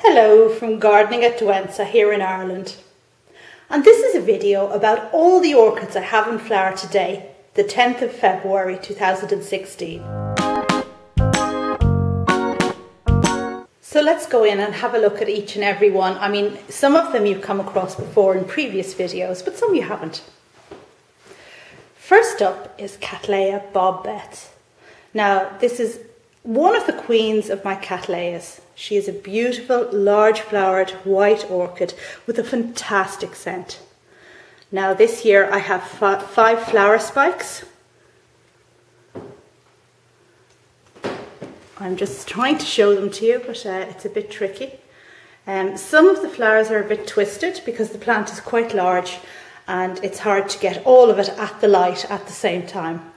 Hello from Gardening at Douentza here in Ireland, and this is a video about all the orchids I have in flower today, the 10th of February 2016. So let's go in and have a look at each and every one. I mean, some of them you've come across before in previous videos, but some you haven't. First up is Cattleya Bob Betts. Now, this is one of the queens of my Cattleyas. She is a beautiful, large-flowered white orchid with a fantastic scent. Now this year I have 5 flower spikes. I'm just trying to show them to you, but it's a bit tricky. Some of the flowers are a bit twisted because the plant is quite large and it's hard to get all of it at the light at the same time.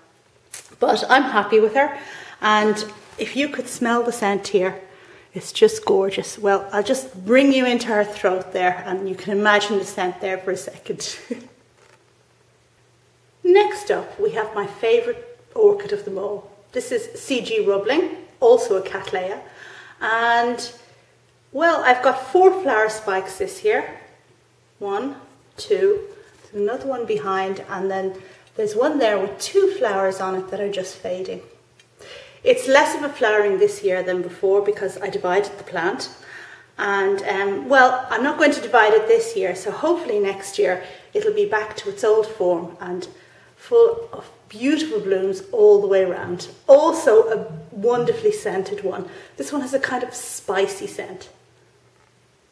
But I'm happy with her, and if you could smell the scent here, it's just gorgeous. Well, I'll just bring you into her throat there and you can imagine the scent there for a second. Next up, we have my favourite orchid of them all. This is CG Roebling, also a Cataleya. And, well, I've got 4 flower spikes this year. 1, 2, there's another one behind, and then there's one there with 2 flowers on it that are just fading. It's less of a flowering this year than before because I divided the plant, and well, I'm not going to divide it this year, so hopefully next year it'll be back to its old form and full of beautiful blooms all the way around. Also a wonderfully scented one. This one has a kind of spicy scent.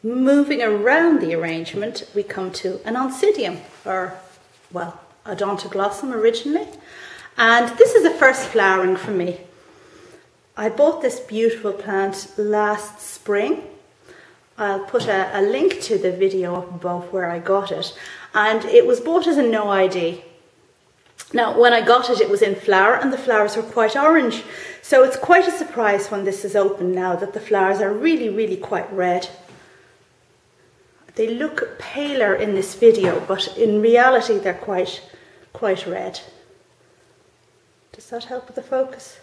Moving around the arrangement, we come to an Oncidium, or well, Odontoglossum originally, and this is the first flowering for me. I bought this beautiful plant last spring. I'll put a link to the video up above where I got it, and it was bought as a noid. Now when I got it, it was in flower and the flowers were quite orange, so it's quite a surprise when this is open now that the flowers are really quite red. They look paler in this video, but in reality they're quite red. Does that help with the focus?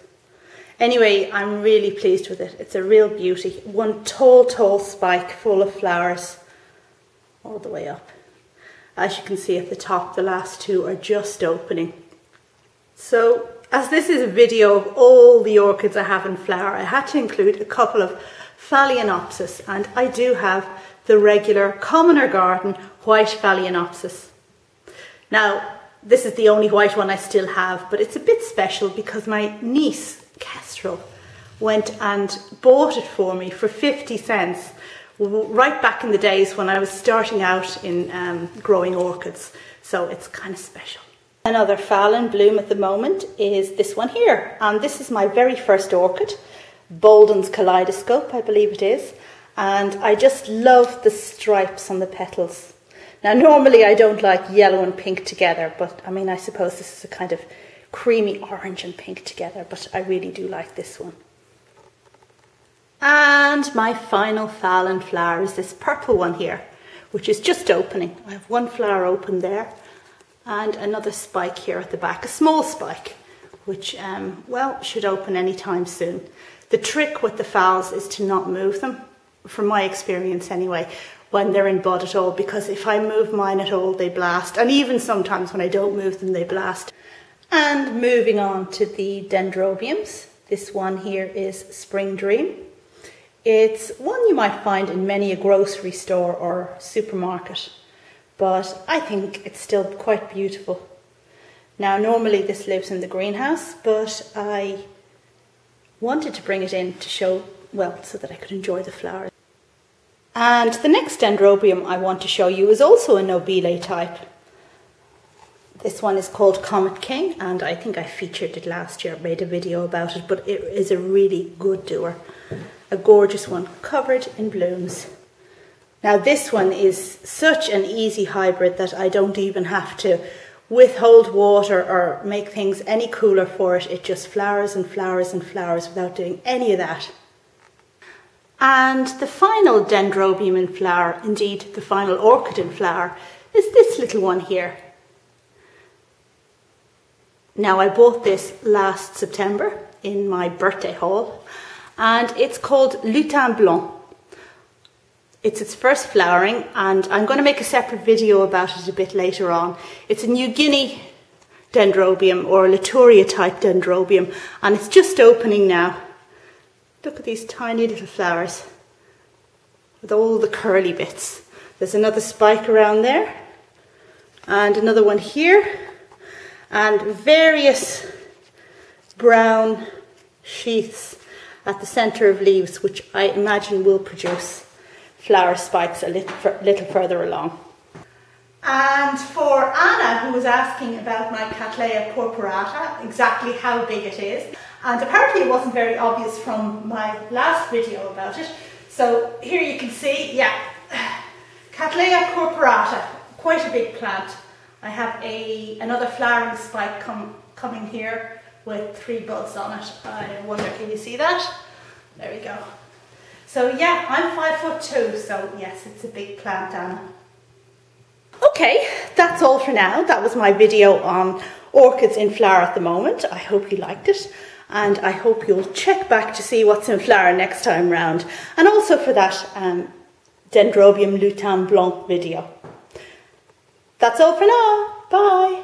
Anyway, I'm really pleased with it. It's a real beauty. One tall spike full of flowers all the way up. As you can see at the top, the last 2 are just opening. So, as this is a video of all the orchids I have in flower, I had to include a couple of Phalaenopsis, and I do have the regular commoner garden white Phalaenopsis. Now, this is the only white one I still have, but it's a bit special because my niece Kestrel went and bought it for me for 50 cents right back in the days when I was starting out in growing orchids, so it's kind of special. Another phal in bloom at the moment is this one here, and this is my very first orchid, Boldin's Kaleidescope I believe it is, and I just love the stripes on the petals. Now normally I don't like yellow and pink together, but I mean I suppose this is a kind of creamy orange and pink together, but I really do like this one. And my final phal in flower is this purple one here, which is just opening. I have 1 flower open there and another spike here at the back, a small spike, which well, should open anytime soon. The trick with the phals is to not move them, from my experience anyway, when they're in bud at all, because if I move mine at all they blast, and even sometimes when I don't move them they blast. And moving on to the Dendrobiums, this one here is Spring Dream. It's one you might find in many a grocery store or supermarket, but I think it's still quite beautiful. Now normally this lives in the greenhouse, but I wanted to bring it in to show, well, so that I could enjoy the flowers. And the next Dendrobium I want to show you is also a nobile type. This one is called Comet King, and I think I featured it last year, made a video about it, but it is a really good doer. A gorgeous one, covered in blooms. Now this one is such an easy hybrid that I don't even have to withhold water or make things any cooler for it. It just flowers and flowers and flowers without doing any of that. And the final Dendrobium in flower, indeed the final orchid in flower, is this little one here. Now I bought this last September in my birthday haul, and it's called Lutin Blanc. It's its first flowering, and I'm going to make a separate video about it a bit later on. It's a New Guinea Dendrobium, or Latouria type Dendrobium, and it's just opening now. Look at these tiny little flowers with all the curly bits. There's another spike around there, and another one here, and various brown sheaths at the centre of leaves, which I imagine will produce flower spikes a little further along. And for Anna, who was asking about my Cataleya purpurata, exactly how big it is, and apparently it wasn't very obvious from my last video about it, so here you can see, yeah, Cataleya purpurata, quite a big plant. I have another flowering spike coming here with 3 buds on it. I wonder, can you see that? There we go. So yeah, I'm 5'2", so yes, it's a big plant, Anna. Okay, that's all for now. That was my video on orchids in flower at the moment. I hope you liked it, and I hope you'll check back to see what's in flower next time round, and also for that Dendrobium Lutin Blanc video. That's all for now. Bye.